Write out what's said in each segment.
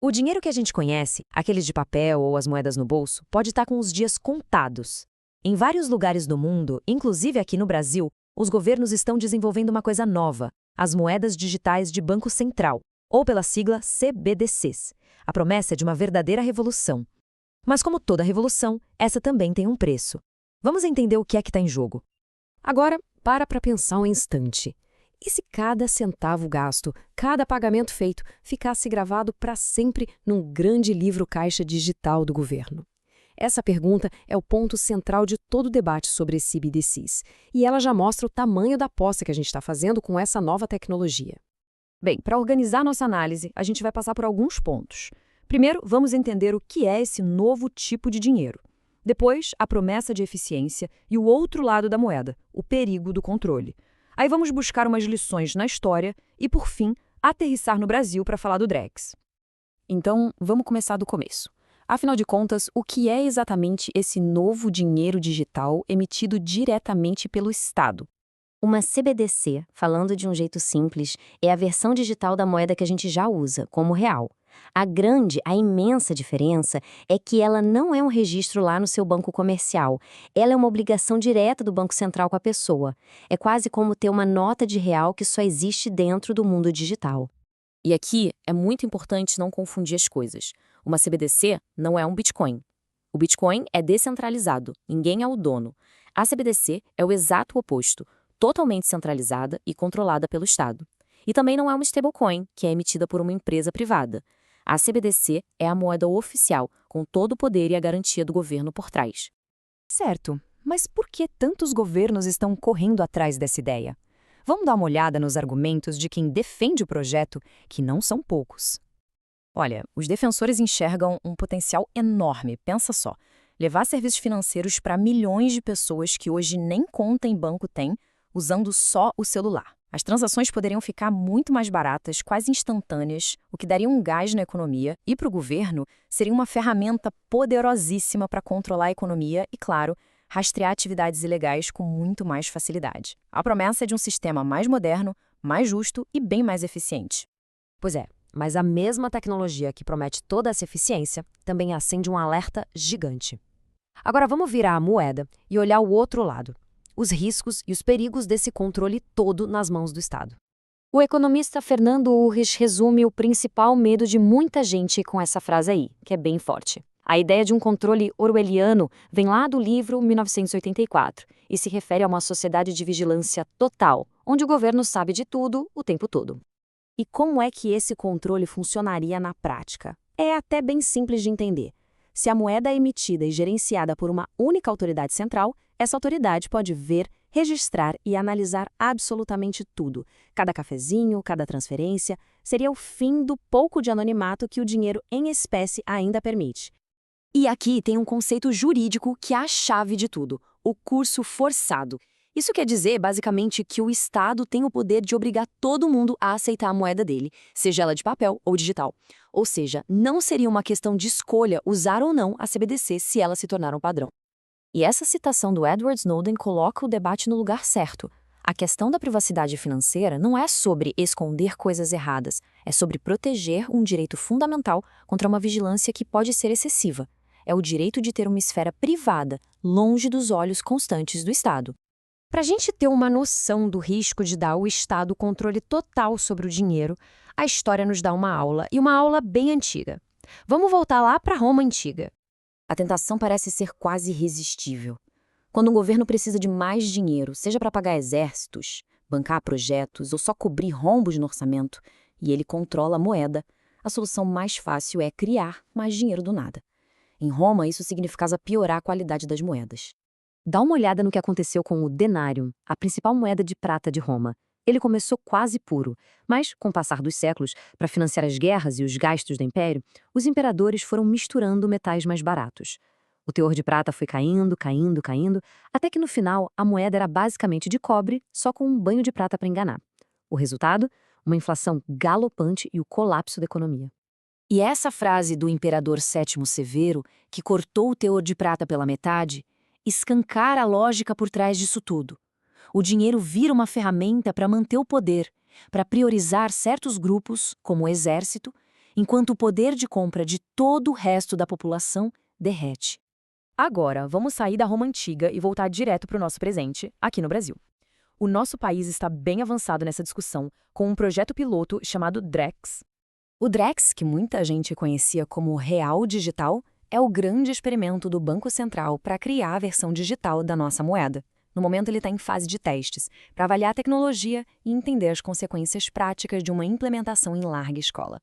O dinheiro que a gente conhece, aqueles de papel ou as moedas no bolso, pode estar com os dias contados. Em vários lugares do mundo, inclusive aqui no Brasil, os governos estão desenvolvendo uma coisa nova, as moedas digitais de Banco Central, ou pela sigla CBDCs. A promessa é de uma verdadeira revolução. Mas como toda revolução, essa também tem um preço. Vamos entender o que é que está em jogo. Agora, para pensar um instante. E se cada centavo gasto, cada pagamento feito, ficasse gravado para sempre num grande livro-caixa digital do governo? Essa pergunta é o ponto central de todo o debate sobre esse CBDCs, e ela já mostra o tamanho da aposta que a gente está fazendo com essa nova tecnologia. Bem, para organizar nossa análise, a gente vai passar por alguns pontos. Primeiro, vamos entender o que é esse novo tipo de dinheiro. Depois, a promessa de eficiência e o outro lado da moeda, o perigo do controle. Aí vamos buscar umas lições na história e, por fim, aterrissar no Brasil para falar do Drex. Então, vamos começar do começo. Afinal de contas, o que é exatamente esse novo dinheiro digital emitido diretamente pelo Estado? Uma CBDC, falando de um jeito simples, é a versão digital da moeda que a gente já usa, como real. A imensa diferença é que ela não é um registro lá no seu banco comercial. Ela é uma obrigação direta do Banco Central com a pessoa. É quase como ter uma nota de real que só existe dentro do mundo digital. E aqui é muito importante não confundir as coisas. Uma CBDC não é um Bitcoin. O Bitcoin é descentralizado, ninguém é o dono. A CBDC é o exato oposto, totalmente centralizada e controlada pelo Estado. E também não é uma stablecoin, que é emitida por uma empresa privada. A CBDC é a moeda oficial, com todo o poder e a garantia do governo por trás. Certo, mas por que tantos governos estão correndo atrás dessa ideia? Vamos dar uma olhada nos argumentos de quem defende o projeto, que não são poucos. Olha, os defensores enxergam um potencial enorme, pensa só. Levar serviços financeiros para milhões de pessoas que hoje nem conta em banco têm, usando só o celular. As transações poderiam ficar muito mais baratas, quase instantâneas, o que daria um gás na economia e, para o governo, seria uma ferramenta poderosíssima para controlar a economia e, claro, rastrear atividades ilegais com muito mais facilidade. A promessa é de um sistema mais moderno, mais justo e bem mais eficiente. Pois é, mas a mesma tecnologia que promete toda essa eficiência também acende um alerta gigante. Agora vamos virar a moeda e olhar o outro lado. Os riscos e os perigos desse controle todo nas mãos do Estado. O economista Fernando Urrich resume o principal medo de muita gente com essa frase aí, que é bem forte. A ideia de um controle orwelliano vem lá do livro 1984 e se refere a uma sociedade de vigilância total, onde o governo sabe de tudo o tempo todo. E como é que esse controle funcionaria na prática? É até bem simples de entender. Se a moeda é emitida e gerenciada por uma única autoridade central, essa autoridade pode ver, registrar e analisar absolutamente tudo. Cada cafezinho, cada transferência, seria o fim do pouco de anonimato que o dinheiro em espécie ainda permite. E aqui tem um conceito jurídico que é a chave de tudo, o curso forçado. Isso quer dizer, basicamente, que o Estado tem o poder de obrigar todo mundo a aceitar a moeda dele, seja ela de papel ou digital. Ou seja, não seria uma questão de escolha usar ou não a CBDC se ela se tornar um padrão. E essa citação do Edward Snowden coloca o debate no lugar certo. A questão da privacidade financeira não é sobre esconder coisas erradas, é sobre proteger um direito fundamental contra uma vigilância que pode ser excessiva. É o direito de ter uma esfera privada, longe dos olhos constantes do Estado. Para a gente ter uma noção do risco de dar ao Estado controle total sobre o dinheiro, a história nos dá uma aula, e uma aula bem antiga. Vamos voltar lá para Roma Antiga. A tentação parece ser quase irresistível. Quando um governo precisa de mais dinheiro, seja para pagar exércitos, bancar projetos ou só cobrir rombos no orçamento, e ele controla a moeda, a solução mais fácil é criar mais dinheiro do nada. Em Roma, isso significava piorar a qualidade das moedas. Dá uma olhada no que aconteceu com o denário, a principal moeda de prata de Roma. Ele começou quase puro, mas, com o passar dos séculos, para financiar as guerras e os gastos do império, os imperadores foram misturando metais mais baratos. O teor de prata foi caindo, caindo, caindo, até que no final a moeda era basicamente de cobre, só com um banho de prata para enganar. O resultado? Uma inflação galopante e o colapso da economia. E essa frase do imperador Sétimo Severo, que cortou o teor de prata pela metade, escancara a lógica por trás disso tudo. O dinheiro vira uma ferramenta para manter o poder, para priorizar certos grupos, como o exército, enquanto o poder de compra de todo o resto da população derrete. Agora, vamos sair da Roma antiga e voltar direto para o nosso presente, aqui no Brasil. O nosso país está bem avançado nessa discussão, com um projeto piloto chamado DREX. O DREX, que muita gente conhecia como Real Digital, é o grande experimento do Banco Central para criar a versão digital da nossa moeda. No momento, ele está em fase de testes, para avaliar a tecnologia e entender as consequências práticas de uma implementação em larga escala.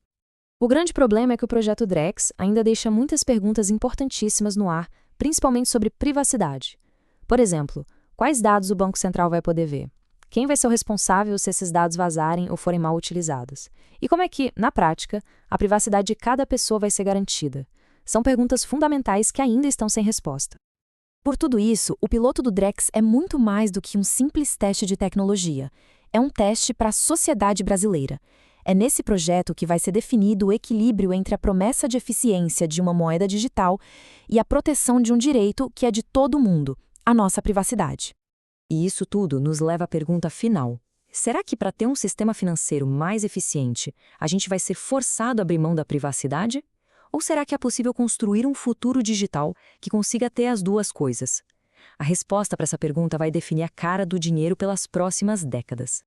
O grande problema é que o projeto DREX ainda deixa muitas perguntas importantíssimas no ar, principalmente sobre privacidade. Por exemplo, quais dados o Banco Central vai poder ver? Quem vai ser o responsável se esses dados vazarem ou forem mal utilizados? E como é que, na prática, a privacidade de cada pessoa vai ser garantida? São perguntas fundamentais que ainda estão sem resposta. Por tudo isso, o piloto do DREX é muito mais do que um simples teste de tecnologia. É um teste para a sociedade brasileira. É nesse projeto que vai ser definido o equilíbrio entre a promessa de eficiência de uma moeda digital e a proteção de um direito que é de todo mundo, a nossa privacidade. E isso tudo nos leva à pergunta final. Será que para ter um sistema financeiro mais eficiente, a gente vai ser forçado a abrir mão da privacidade? Ou será que é possível construir um futuro digital que consiga ter as duas coisas? A resposta para essa pergunta vai definir a cara do dinheiro pelas próximas décadas.